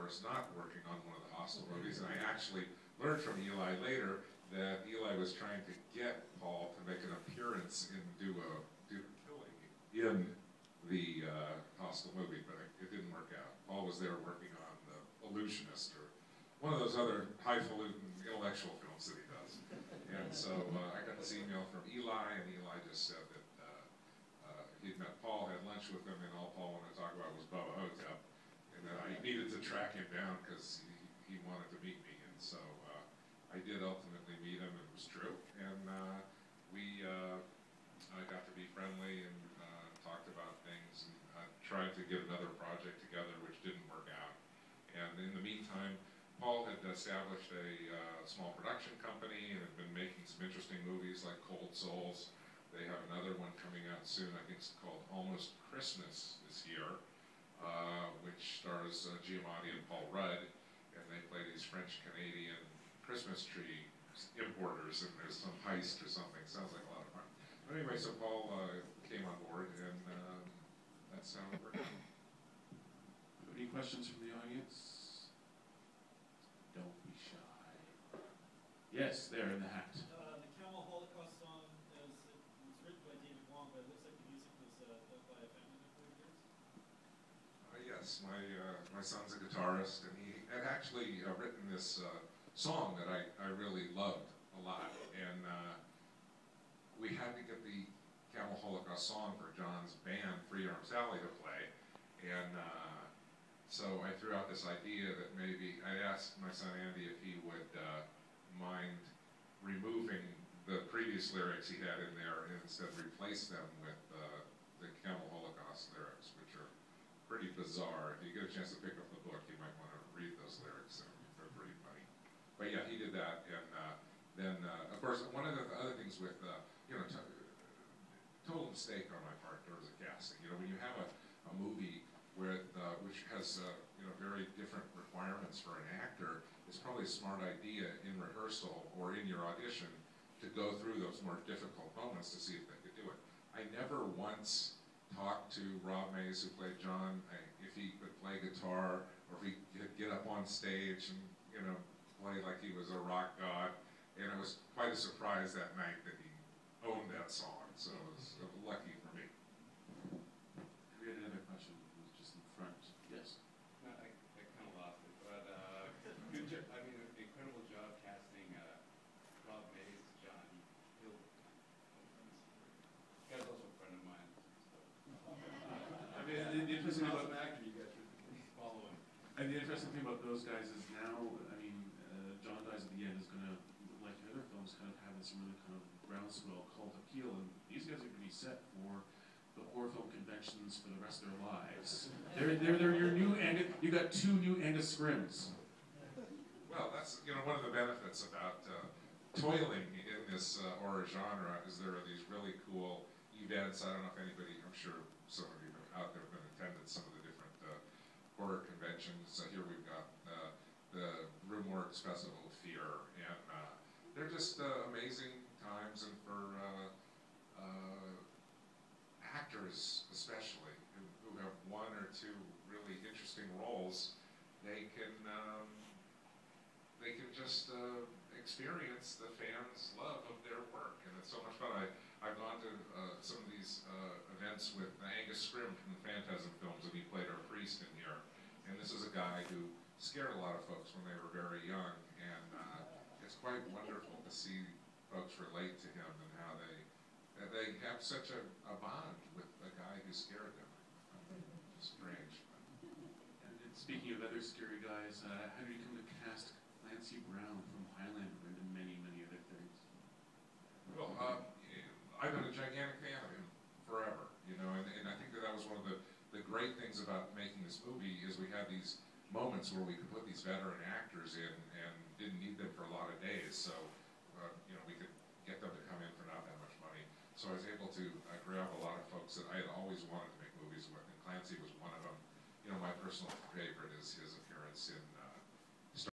course, not working on one of the Hostel movies, and I actually learned from Eli later that Eli was trying to get Paul to make an appearance and do a killing in the Hostel movie, but it didn't work out. Paul was there working on The Illusionist, or one of those other highfalutin intellectual films that he does. And so I got this email from Eli, and Eli just said that he'd met Paul, had lunch with him, and all Paul wanted to talk about was Bubba Hotep, and that I needed to track him down because he wanted to meet me. And so I did ultimately meet him, and it was true. And I got to be friendly and talked about things, and tried to get another project together, which didn't work out. And in the meantime, Paul had established a small production company and had been making some interesting movies like Cold Souls. They have another one coming out soon, I think it's called Almost Christmas this year, which stars Giamatti and Paul Rudd, and they play these French-Canadian Christmas tree importers, and there's some heist or something. Sounds like a lot of fun. But anyway, so Paul came on board, and that's how it worked out. Any questions from the audience? Don't be shy. Yes, there in the hat. The Camel Holocaust song was written by David Wong, but it looks like the music was done by a family member of yours. Yes, my son's a guitarist, and he had actually written this song that I really loved a lot. And we had to get the Camel Holocaust song for John's band, Free Arm Sally, to play. And so I threw out this idea that maybe, I asked my son Andy if he would mind removing the previous lyrics he had in there and instead replace them with the Camel Holocaust lyrics, which are pretty bizarre. If you get a chance to pick up the book, you might want to read those lyrics. They're pretty funny. But yeah, he did that, and then, of course, one of the other things with, total mistake on my part in terms of casting. You know, when you have a movie which has very different requirements for an actor, it's probably a smart idea in rehearsal or in your audition to go through those more difficult moments to see if they could do it. I never once talked to Rob Mays, who played John, if he could play guitar or if he could get up on stage and play like he was a rock god. And it was quite a surprise that night that he owned that song. So it was lucky for me. We had another question. It was just in front. Yes. No, I kind of lost it, but good job. I mean, incredible job casting Rob Mays, John. He'll. This guy's also a friend of mine. So. I mean, the interesting thing about actor, you guys should follow him. And the interesting thing about those guys is now, I mean, John Dies at the End is going to, like the other films, kind of have this really kind of groundswell cult appeal, and these guys are going to be set for the horror film conventions for the rest of their lives. They're your new Angus. You got 2 new Angus Scrims. Well, that's one of the benefits about toiling in this horror genre is there are these really cool events. I don't know if anybody, I'm sure some of you out there have been attended some of the different horror conventions. Here we've got the Roomworks Festival of Fear, and they're just amazing times, and for actors especially who have 1 or 2 really interesting roles, they can just experience the fans' love of their work, and it's so much fun. I've gone to some of these events with Angus Scrimm from the Phantasm films, and he played our priest in here. And this is a guy who scared a lot of folks when they were very young, and it's quite wonderful to see folks relate to him and how they have such a bond with a guy who scared them. It's strange. And speaking of other scary guys, how did you come to cast Clancy Brown from Highlander and many, many other things? Well, I've been a gigantic fan of him forever, and I think that was one of the great things about making this movie is we had these moments where we could put these veteran actors in and didn't need them for a lot of days, so we could get them to come in for not that much money. So I was able to grab a lot of folks that I had always wanted to make movies with, and Clancy was one of them. My personal favorite is his